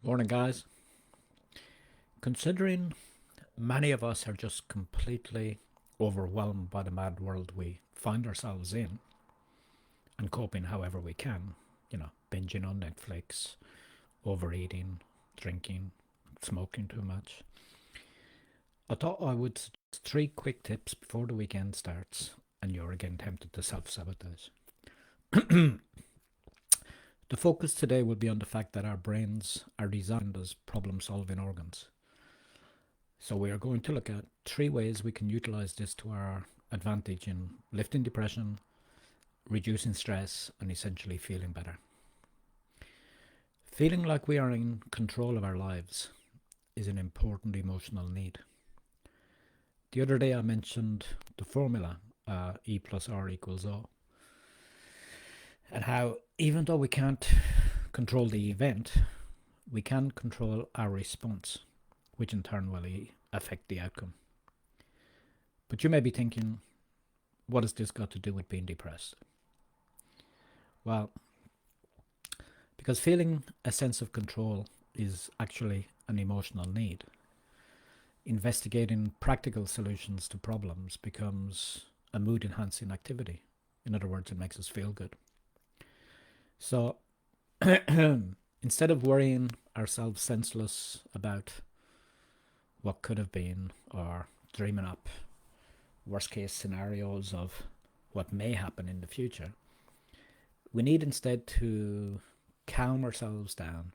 Morning, guys. Considering many of us are just completely overwhelmed by the mad world we find ourselves in and coping however we can, binging on Netflix, overeating, drinking, smoking too much, I thought I would suggest three quick tips before the weekend starts and you're again tempted to self sabotage. The focus today will be on the fact that our brains are designed as problem solving organs. So we are going to look at three ways we can utilize this to our advantage in lifting depression, reducing stress, and essentially feeling better. Feeling like we are in control of our lives is an important emotional need. The other day I mentioned the formula E plus R equals O, and how even though we can't control the event, we can control our response, which in turn will affect the outcome. But you may be thinking, what has this got to do with being depressed? Well, because feeling a sense of control is actually an emotional need, investigating practical solutions to problems becomes a mood enhancing activity. In other words, it makes us feel good. So instead of worrying ourselves senseless about what could have been or dreaming up worst case scenarios of what may happen in the future, we need instead to calm ourselves down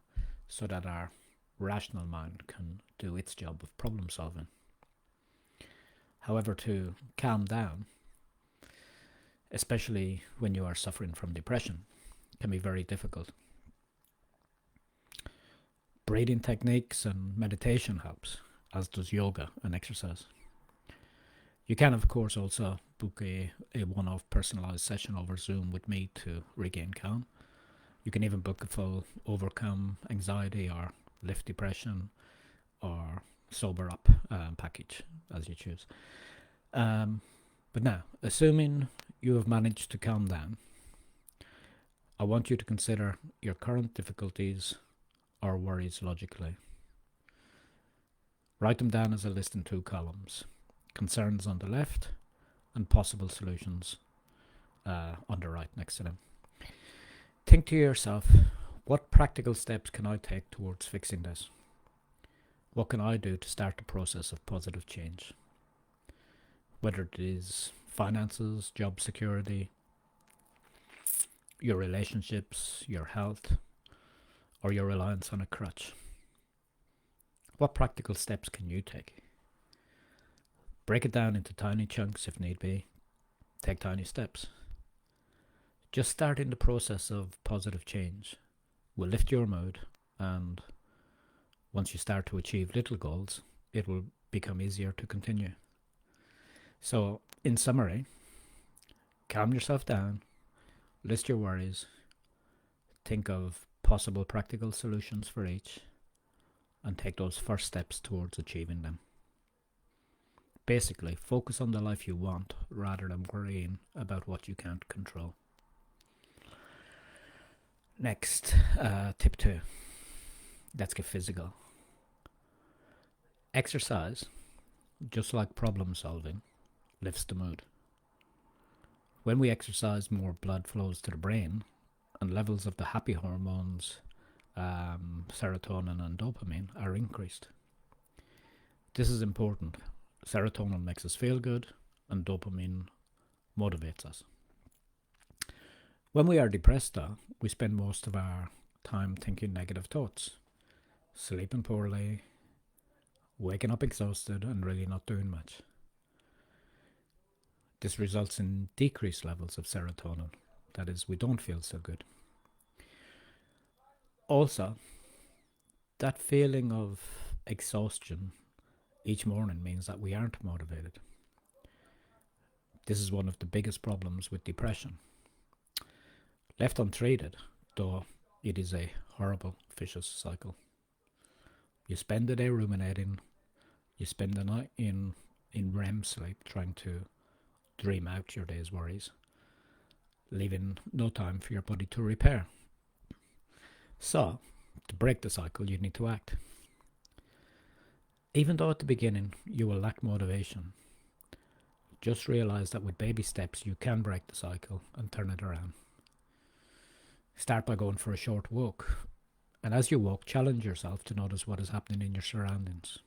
so that our rational mind can do its job of problem solving. However, to calm down, especially when you are suffering from depression, can be very difficult. Breathing techniques and meditation helps, as does yoga and exercise. You can, of course, also book a one-off personalized session over Zoom with me to regain calm. You can even book a full overcome anxiety or lift depression or sober up package, as you choose. But now, assuming you have managed to calm down, I want you to consider your current difficulties or worries logically. Write them down as a list in 2 columns: concerns on the left and possible solutions on the right next to them. Think to yourself, what practical steps can I take towards fixing this? What can I do to start the process of positive change? Whether it is finances, job security, your relationships, your health, or your reliance on a crutch. What practical steps can you take? Break it down into tiny chunks if need be. Take tiny steps. Just starting the process of positive change will lift your mood, and once you start to achieve little goals, it will become easier to continue. So, in summary, calm yourself down, list your worries, think of possible practical solutions for each, and take those first steps towards achieving them. Basically, focus on the life you want rather than worrying about what you can't control. Next, tip 2. Let's get physical. Exercise, just like problem solving, lifts the mood. When we exercise, more blood flows to the brain, and levels of the happy hormones, serotonin and dopamine, are increased. This is important. Serotonin makes us feel good, and dopamine motivates us. When we are depressed, though, we spend most of our time thinking negative thoughts, sleeping poorly, waking up exhausted, and really not doing much. This results in decreased levels of serotonin. That is, we don't feel so good. Also, that feeling of exhaustion each morning means that we aren't motivated. This is one of the biggest problems with depression. Left untreated, though, it is a horrible vicious cycle. You spend the day ruminating, you spend the night in REM sleep trying to dream out your day's worries, leaving no time for your body to repair. So, To break the cycle, you need to act. Even though at the beginning you will lack motivation, just realize that with baby steps you can break the cycle and turn it around. Start by going for a short walk, and as you walk, challenge yourself to notice what is happening in your surroundings.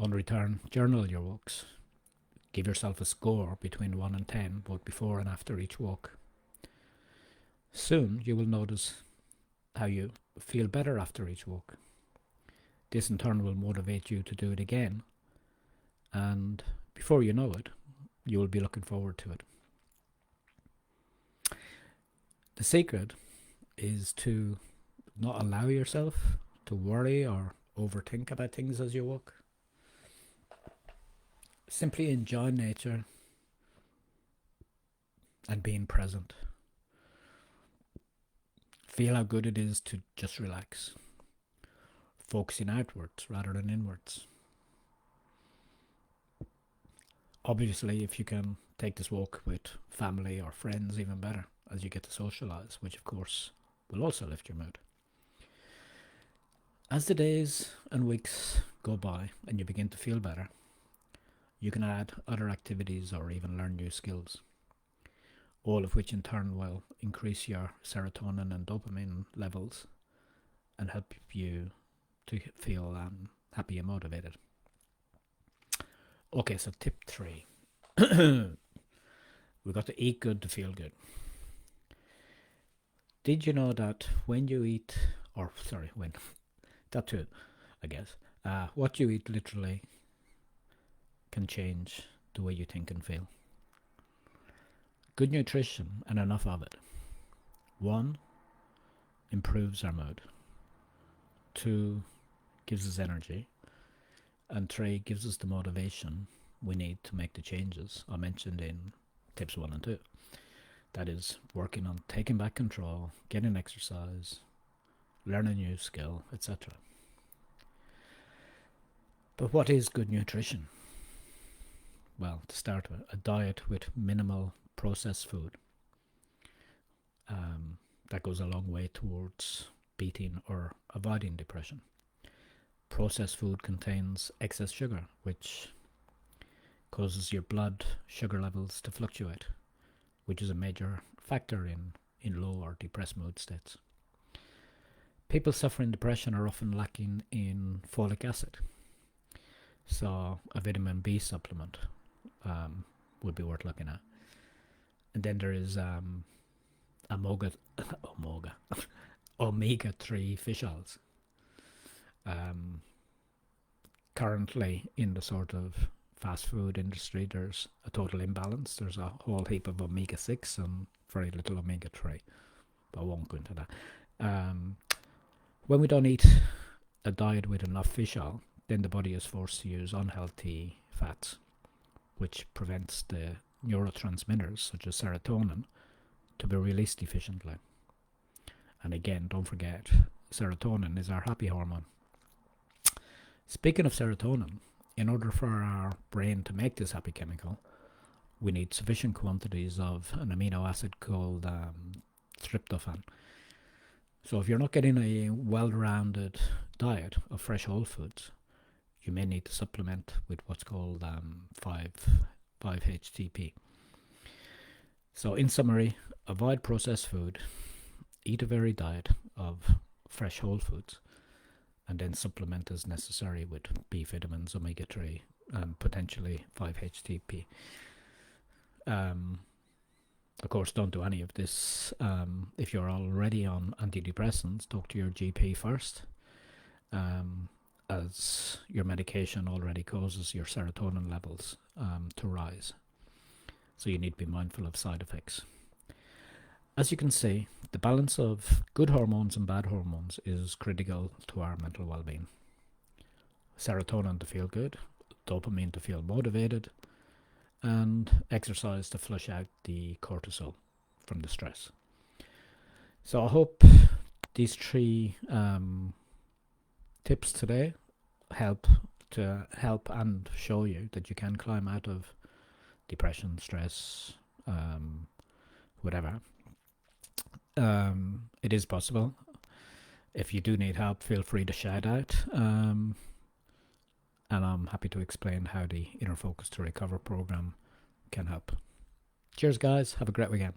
On return, journal your walks. Give yourself a score between 1 and 10, both before and after each walk. Soon you will notice how you feel better after each walk. This in turn will motivate you to do it again, and before you know it, you will be looking forward to it. The secret is to not allow yourself to worry or overthink about things as you walk. Simply enjoy nature and being present. Feel how good it is to just relax, focusing outwards rather than inwards. Obviously, if you can take this walk with family or friends, even better, as you get to socialise, which of course will also lift your mood. As the days and weeks go by and you begin to feel better, you can add other activities or even learn new skills, all of which in turn will increase your serotonin and dopamine levels and help you to feel happy and motivated. Okay, so tip 3. We've got to eat good to feel good. Did you know that when you eat, that too, I guess, what you eat literally can change the way you think and feel. Good nutrition and enough of it. 1, improves our mood. 2, gives us energy. And 3, gives us the motivation we need to make the changes I mentioned in tips 1 and 2. That is working on taking back control, getting exercise, learn a new skill, etc. But what is good nutrition? Well, to start with, a diet with minimal processed food. That goes a long way towards beating or avoiding depression. Processed food contains excess sugar, which causes your blood sugar levels to fluctuate, which is a major factor in low or depressed mood states. People suffering depression are often lacking in folic acid, so a vitamin B supplement would be worth looking at. And then there is omega-3 fish oils. Currently in the sort of fast food industry, there's a total imbalance. There's a whole heap of omega-6 and very little omega-3, but I won't go into that. When we don't eat a diet with enough fish oil, then the body is forced to use unhealthy fats, which prevents the neurotransmitters such as serotonin to be released efficiently. And again, don't forget, serotonin is our happy hormone. Speaking of serotonin, in order for our brain to make this happy chemical, we need sufficient quantities of an amino acid called tryptophan. So if you're not getting a well-rounded diet of fresh whole foods, you may need to supplement with what's called 5-HTP. So in summary, avoid processed food, eat a varied diet of fresh whole foods, and then supplement as necessary with B vitamins, omega-3, and potentially 5-HTP. Of course, don't do any of this if you're already on antidepressants. Talk to your GP first, as your medication already causes your serotonin levels to rise. So you need to be mindful of side effects. As you can see, the balance of good hormones and bad hormones is critical to our mental well-being. Serotonin to feel good, dopamine to feel motivated, and exercise to flush out the cortisol from the stress. So I hope these 3 tips today help and show you that you can climb out of depression, stress, whatever. It is possible. If you do need help, feel free to shout out, and I'm happy to explain how the Inner Focus to Recover program can help. Cheers, guys. Have a great weekend.